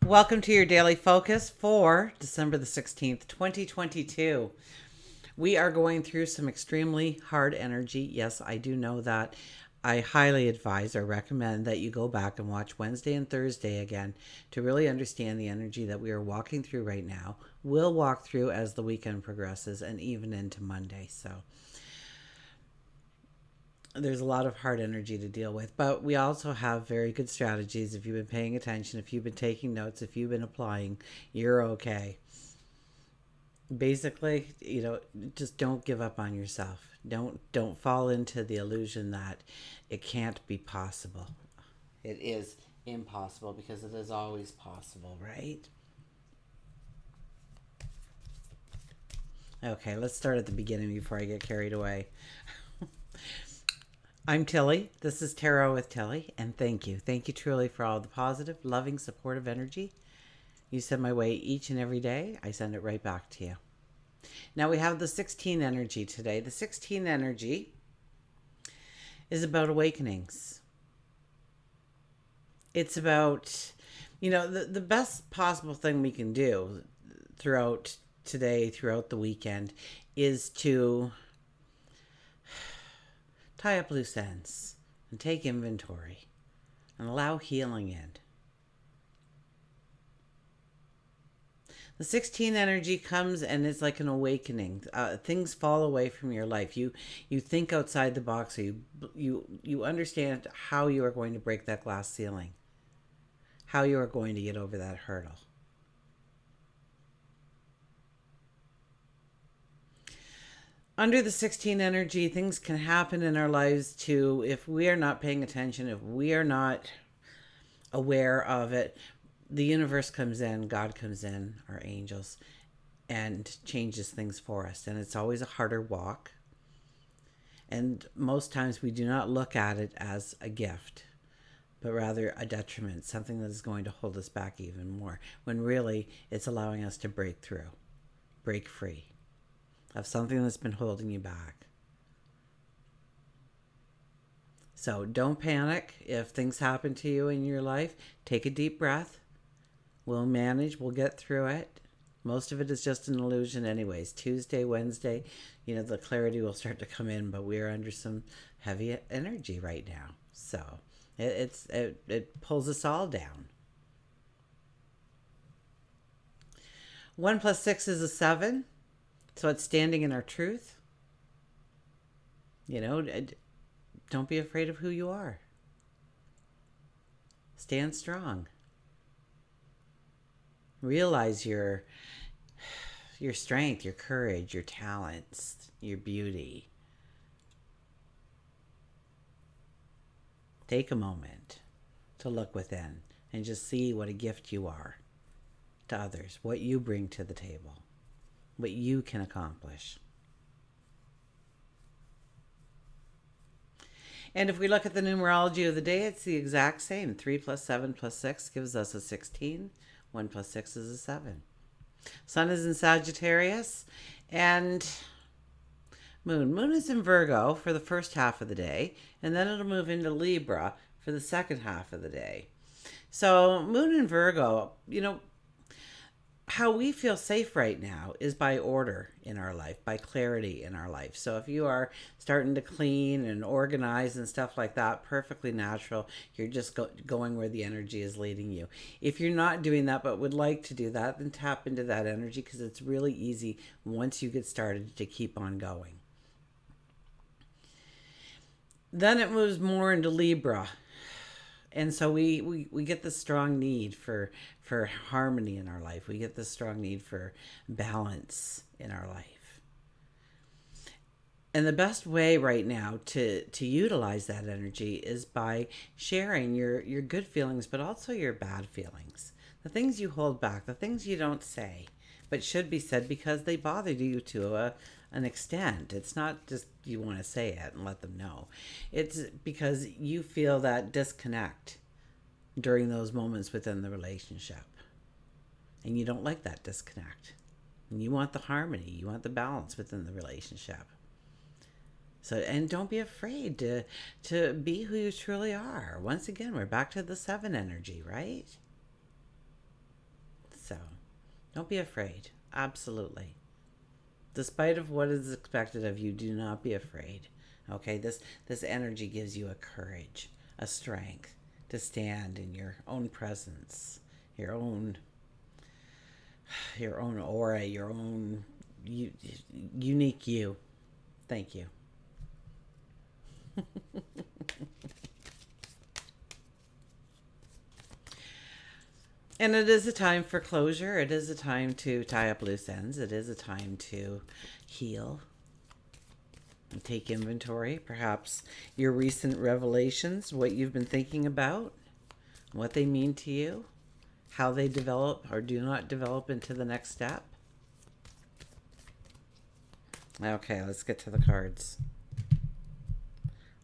Welcome to your daily focus for December the 16th, 2022. We are going through some extremely hard energy. Yes, I do know that. I highly advise or recommend that you go back and watch Wednesday and Thursday again to really understand the energy that we are walking through right now. We'll walk through as the weekend progresses and even into Monday. So there's a lot of hard energy to deal with, but we also have very good strategies. If you've been paying attention, if you've been taking notes, if you've been applying, you're okay. Basically, just don't give up on yourself. Don't fall into the illusion that it can't be possible. It is impossible because it is always possible, right? Okay, let's start at the beginning before I get carried away. I'm Tilly. This is Tarot with Tilly, and thank you. Thank you truly for all the positive, loving, supportive energy you send my way each and every day. I send it right back to you. Now we have the 16 energy today. The 16 energy is about awakenings. It's about, the best possible thing we can do throughout today, throughout the weekend, is to tie up loose ends and take inventory and allow healing in. The 16 energy comes and it's like an awakening. Things fall away from your life. You think outside the box. Or you understand how you are going to break that glass ceiling, how you are going to get over that hurdle. Under the 16 energy, things can happen in our lives too if we are not paying attention, if we are not aware of it. The universe comes in, God comes in, our angels, and changes things for us. And it's always a harder walk. And most times we do not look at it as a gift, but rather a detriment, something that is going to hold us back even more, when really it's allowing us to break through, break free of something that's been holding you back. So don't panic if things happen to you in your life. Take a deep breath. We'll manage. We'll get through it. Most of it is just an illusion anyways. Tuesday, Wednesday, the clarity will start to come in, but we are under some heavy energy right now. So it pulls us all down. 1 plus 6 is a 7. So it's standing in our truth. Don't be afraid of who you are. Stand strong. Realize your strength, your courage, your talents, your beauty. Take a moment to look within and just see what a gift you are to others, what you bring to the table, what you can accomplish. And if we look at the numerology of the day, it's the exact same. 3 plus 7 plus 6 gives us a 16. 1 plus 6 is a 7. Sun is in Sagittarius, and Moon is in Virgo for the first half of the day, and then it'll move into Libra for the second half of the day. So Moon in Virgo, how we feel safe right now is by order in our life, by clarity in our life. So if you are starting to clean and organize and stuff like that, perfectly natural. You're just going where the energy is leading you. If you're not doing that but would like to do that, then tap into that energy, because it's really easy once you get started to keep on going. Then it moves more into Libra. And so we get this strong need for harmony in our life. We get this strong need for balance in our life. And the best way right now to utilize that energy is by sharing your good feelings, but also your bad feelings. The things you hold back, the things you don't say, but should be said because they bothered you to an extent. It's not just you want to say it and let them know. It's because you feel that disconnect during those moments within the relationship. And you don't like that disconnect. And you want the harmony, you want the balance within the relationship. So, and don't be afraid to be who you truly are. Once again, we're back to the 7 energy, right? So don't be afraid. Absolutely. Despite of what is expected of you, do not be afraid. Okay, this energy gives you a courage, a strength to stand in your own presence, your own aura, your own unique you. Thank you. And it is a time for closure. It is a time to tie up loose ends. It is a time to heal and take inventory. Perhaps your recent revelations, what you've been thinking about, what they mean to you, how they develop or do not develop into the next step. Okay, let's get to the cards.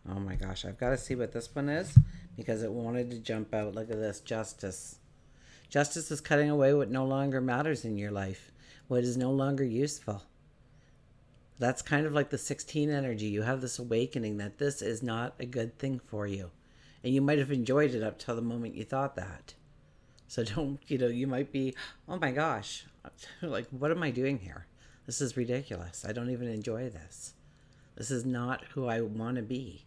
Oh my gosh, I've got to see what this one is because it wanted to jump out. Look at this, Justice. Justice is cutting away what no longer matters in your life, what is no longer useful. That's kind of like the 16 energy. You have this awakening that this is not a good thing for you. And you might have enjoyed it up till the moment you thought that. So don't, you might be, oh my gosh, like, what am I doing here? This is ridiculous. I don't even enjoy this. This is not who I want to be.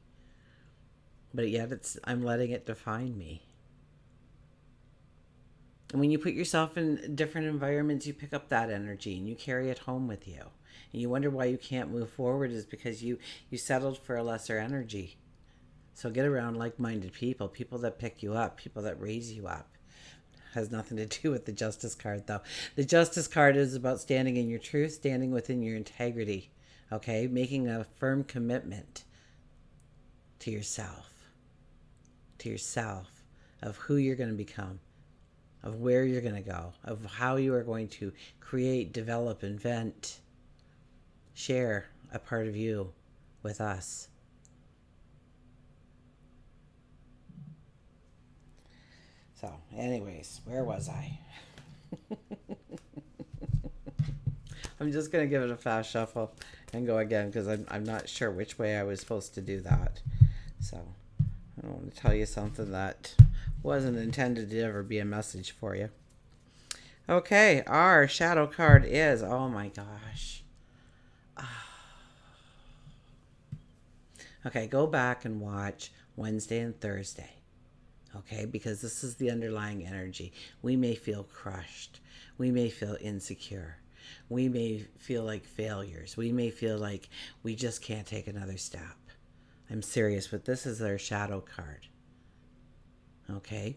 But yet I'm letting it define me. And when you put yourself in different environments, you pick up that energy and you carry it home with you. And you wonder why you can't move forward is because you settled for a lesser energy. So get around like-minded people, people that pick you up, people that raise you up. Has nothing to do with the Justice card, though. The Justice card is about standing in your truth, standing within your integrity, okay? Making a firm commitment to yourself of who you're going to become, of where you're going to go, of how you are going to create, develop, invent, share a part of you with us. So, anyways, where was I? I'm just going to give it a fast shuffle and go again because I'm not sure which way I was supposed to do that. So, I don't want to tell you something that wasn't intended to ever be a message for you. Okay, our shadow card is, oh my gosh. Okay, go back and watch Wednesday and Thursday. Okay, because this is the underlying energy. We may feel crushed. We may feel insecure. We may feel like failures. We may feel like we just can't take another step. I'm serious, but this is their shadow card. Okay?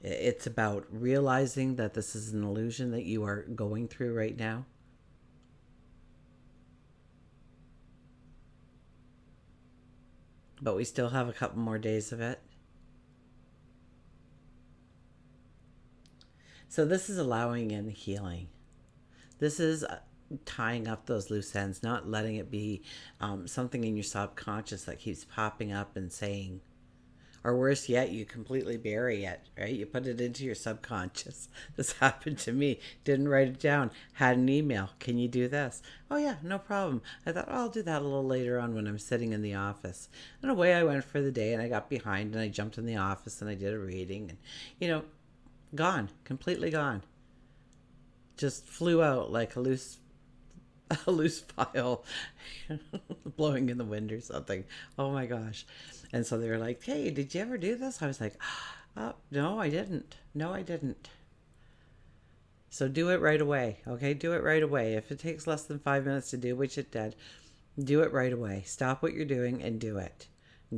It's about realizing that this is an illusion that you are going through right now. But we still have a couple more days of it. So this is allowing in healing. This is tying up those loose ends, not letting it be something in your subconscious that keeps popping up and saying, or worse yet, you completely bury it, right? You put it into your subconscious. This happened to me. Didn't write it down. Had an email. Can you do this? Oh yeah, no problem. I thought, oh, I'll do that a little later on when I'm sitting in the office. And away I went for the day and I got behind and I jumped in the office and I did a reading and, gone. Completely gone. Just flew out like a loose file blowing in the wind or something. Oh my gosh. And so they were like, hey, did you ever do this? I was like, no, I didn't. No, I didn't. So do it right away. Okay, do it right away. If it takes less than 5 minutes to do, which it did, do it right away. Stop what you're doing and do it.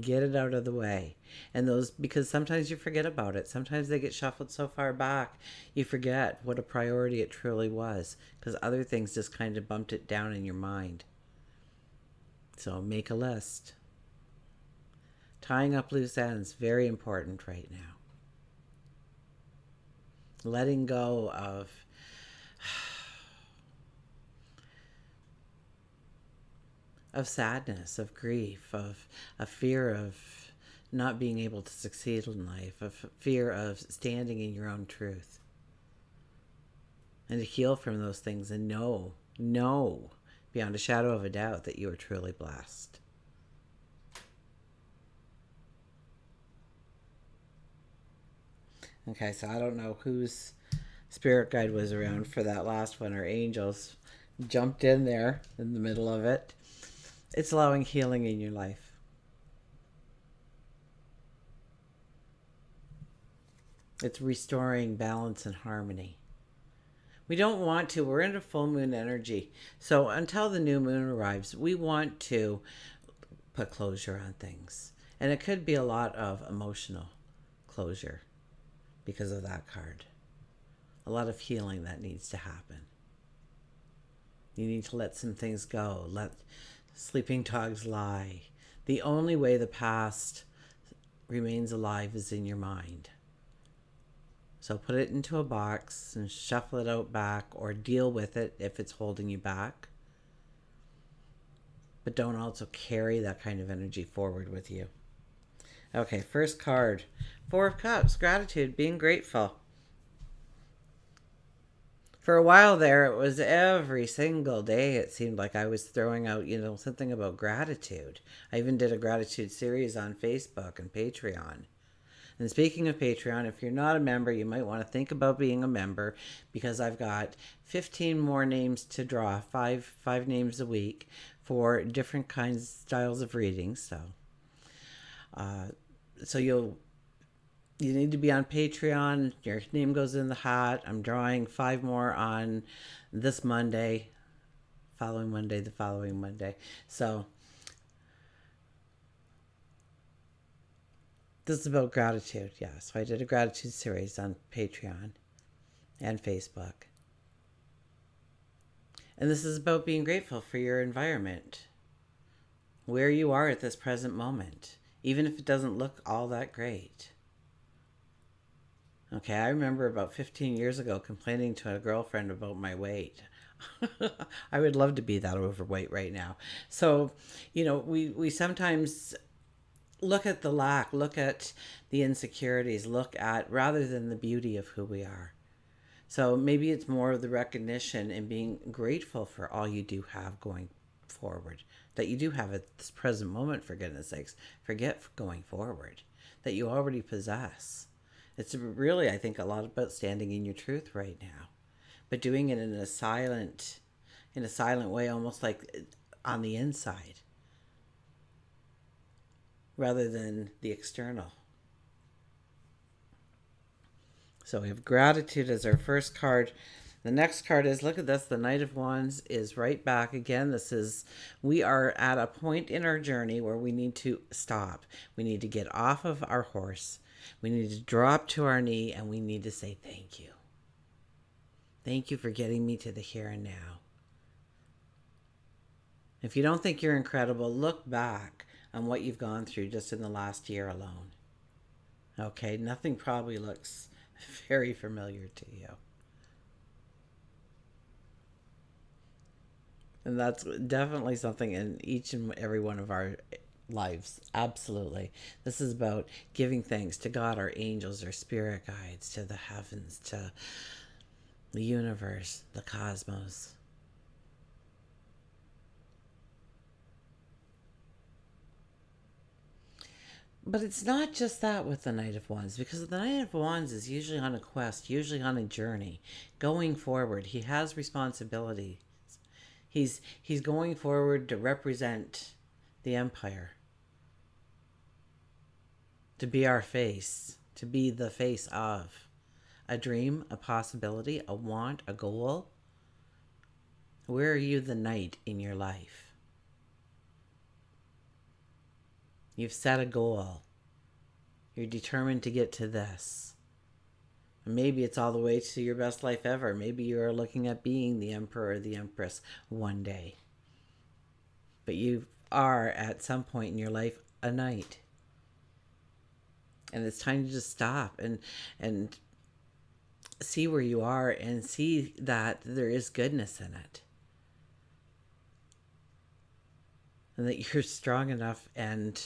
Get it out of the way. And because sometimes you forget about it. Sometimes they get shuffled so far back, you forget what a priority it truly was because other things just kind of bumped it down in your mind. So make a list. Tying up loose ends, very important right now. Letting go of sadness, of grief, of a fear of not being able to succeed in life, of fear of standing in your own truth. And to heal from those things and know beyond a shadow of a doubt that you are truly blessed. Okay, so I don't know whose Spirit guide was around for that last one. Our angels jumped in there in the middle of it. It's allowing healing in your life. It's restoring balance and harmony. We don't want to. We're in a full moon energy. So until the new moon arrives, we want to put closure on things. And it could be a lot of emotional closure because of that card. A lot of healing that needs to happen. You need to let some things go. Let sleeping dogs lie. The only way the past remains alive is in your mind. So put it into a box and shuffle it out back, or deal with it if it's holding you back. But don't also carry that kind of energy forward with you. Okay, first card. 4 of Cups, gratitude, being grateful. For a while there, it was every single day it seemed like I was throwing out, something about gratitude. I even did a gratitude series on Facebook and Patreon. And speaking of Patreon, if you're not a member, you might want to think about being a member, because I've got 15 more names to draw, five names a week for different kinds, styles of readings. So you need to be on Patreon. Your name goes in the hat. I'm drawing 5 more on this Monday, following Monday, the following Monday. So this is about gratitude, yeah. So I did a gratitude series on Patreon and Facebook. And this is about being grateful for your environment, where you are at this present moment, even if it doesn't look all that great. Okay, I remember about 15 years ago complaining to a girlfriend about my weight. I would love to be that overweight right now. So, we sometimes look at the lack, look at the insecurities, look at rather than the beauty of who we are. So maybe it's more of the recognition and being grateful for all you do have going forward, that you do have at this present moment, for goodness sakes. Forget going forward, that you already possess. It's really, I think, a lot about standing in your truth right now, but doing it in a silent way, almost like on the inside, rather than the external. So we have gratitude as our first card. The next card is, look at this, the Knight of Wands is right back again. We are at a point in our journey where we need to stop. We need to get off of our horse. We need to drop to our knee, and we need to say thank you. Thank you for getting me to the here and now. If you don't think you're incredible, look back on what you've gone through just in the last year alone. Okay, nothing probably looks very familiar to you. And that's definitely something in each and every one of our lives. Absolutely. This is about giving thanks to God, our angels, our spirit guides, to the heavens, to the universe, the cosmos. But it's not just that with the Knight of Wands, because the Knight of Wands is usually on a quest, usually on a journey, going forward. He has responsibility. He's going forward to represent the Empire, to be our face, to be the face of a dream, a possibility, a want, a goal. Where are you the knight in your life? You've set a goal. You're determined to get to this. Maybe it's all the way to your best life ever. Maybe you're looking at being the emperor or the empress one day. But you are, at some point in your life, a knight. And it's time to just stop and see where you are and see that there is goodness in it. And that you're strong enough, and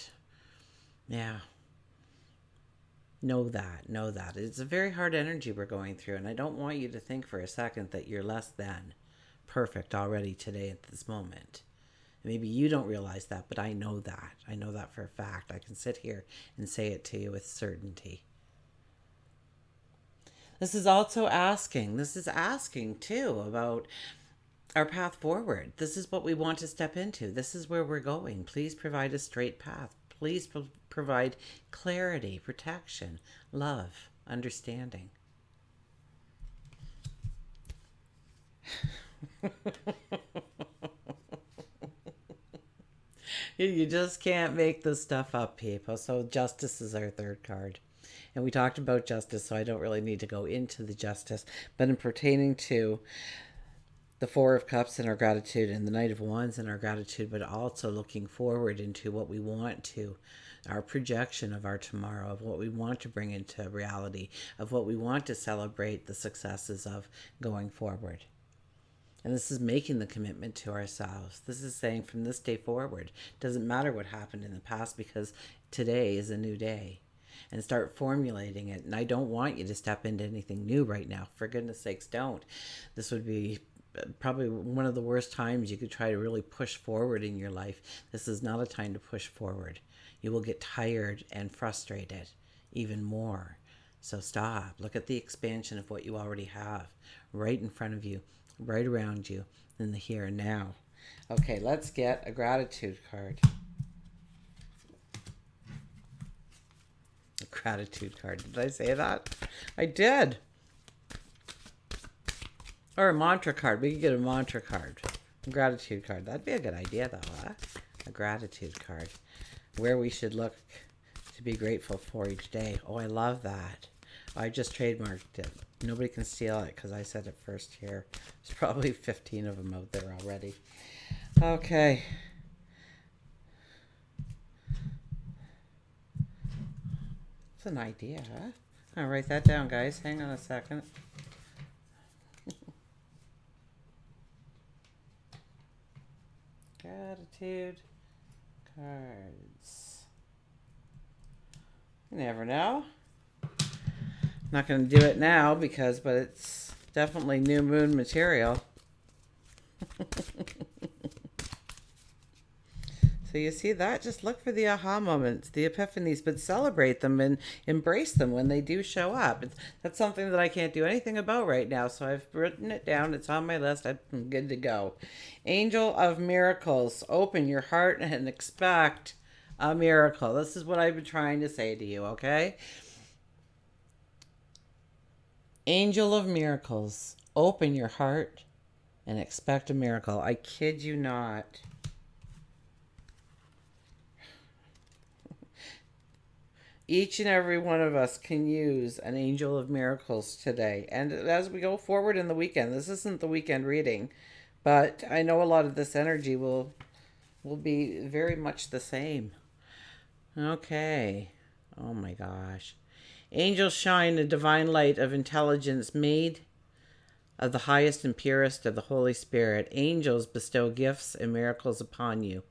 know that. It's a very hard energy we're going through, and I don't want you to think for a second that you're less than perfect already today at this moment. Maybe you don't realize that, but I know that. I know that for a fact. I can sit here and say it to you with certainty. This is also asking. This is asking too about our path forward. This is what we want to step into. This is where we're going. Please provide a straight path. Please provide clarity, protection, love, understanding. You just can't make this stuff up, people. So justice is our third card. And we talked about justice, so I don't really need to go into the justice. But in pertaining to the Four of Cups and our gratitude, and the Knight of Wands and our gratitude, but also looking forward into what we want to, our projection of our tomorrow, of what we want to bring into reality, of what we want to celebrate the successes of going forward. And this is making the commitment to ourselves. This is saying from this day forward, doesn't matter what happened in the past, because today is a new day. And start formulating it. And I don't want you to step into anything new right now. For goodness sakes, don't. This would be probably one of the worst times you could try to really push forward in your life. This is not a time to push forward. You will get tired and frustrated even more. So stop. Look at the expansion of what you already have right in front of you, right around you, in the here and now. Okay, let's get a gratitude card. A gratitude card. Did I say that? I did. Or a mantra card. We could get a mantra card. A gratitude card. That'd be a good idea, though, huh? A gratitude card. Where we should look to be grateful for each day. Oh, I love that. I just trademarked it. Nobody can steal it because I said it first here. There's probably 15 of them out there already. Okay. It's an idea, huh? I'll write that down, guys. Hang on a second. Gratitude cards. You never know. Not going to do it now but it's definitely new moon material. So you see that? Just look for the aha moments, the epiphanies, but celebrate them and embrace them when they do show up. That's something that I can't do anything about right now, so I've written it down. It's on my list. I'm good to go. Angel of Miracles, open your heart and expect a miracle. This is what I've been trying to say to you, okay? Angel of Miracles, open your heart and expect a miracle. I kid you not. Each and every one of us can use an Angel of Miracles today. And as we go forward in the weekend, this isn't the weekend reading, but I know a lot of this energy will be very much the same. Okay. Oh my gosh. Angels shine a divine light of intelligence made of the highest and purest of the Holy Spirit. Angels bestow gifts and miracles upon you,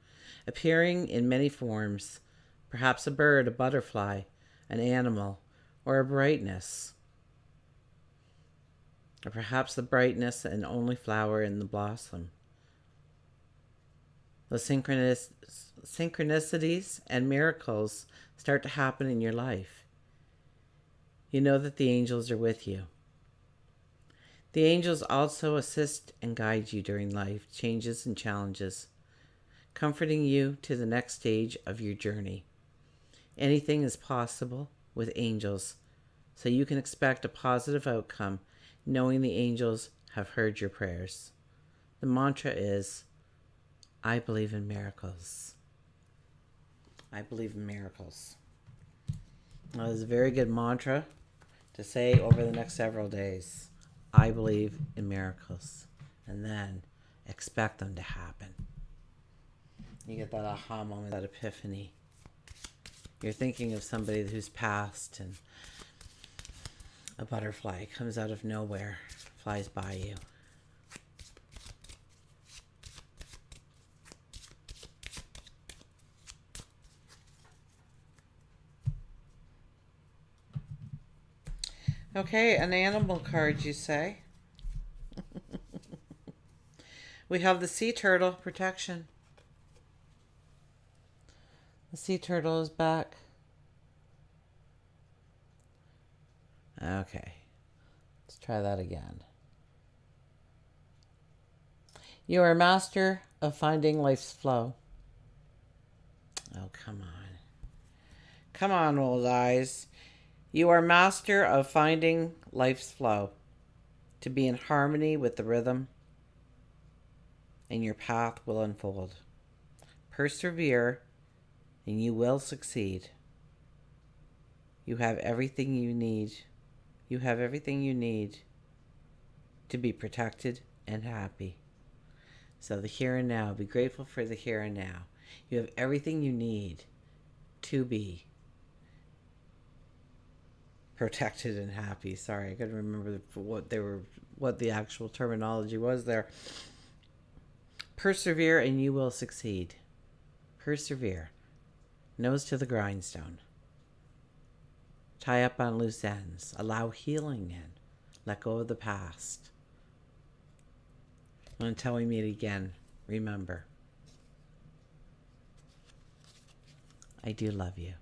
appearing in many forms. Perhaps a bird, a butterfly, an animal, or a brightness. Or perhaps the brightness and only flower in the blossom. The synchronicities and miracles start to happen in your life. You know that the angels are with you. The angels also assist and guide you during life changes and challenges, comforting you to the next stage of your journey. Anything is possible with angels, so you can expect a positive outcome, knowing the angels have heard your prayers. The mantra is, I believe in miracles. I believe in miracles. Well, that is a very good mantra to say over the next several days. I believe in miracles. And then expect them to happen. You get that aha moment, that epiphany. You're thinking of somebody who's passed, and a butterfly comes out of nowhere, flies by you. Okay, an animal card, you say? We have the sea turtle, protection. The sea turtle is back. Okay. Try that again. You are a master of finding life's flow. Oh, come on. Come on, old eyes. You are master of finding life's flow, to be in harmony with the rhythm, and your path will unfold. Persevere, and you will succeed. You have everything you need. You have everything you need to be protected and happy. So the here and now, be grateful for the here and now. You have everything you need to be protected and happy. Sorry, I couldn't remember what the actual terminology was there. Persevere and you will succeed. Persevere. Nose to the grindstone. Tie up on loose ends. Allow healing in. Let go of the past. Until we meet again, remember, I do love you.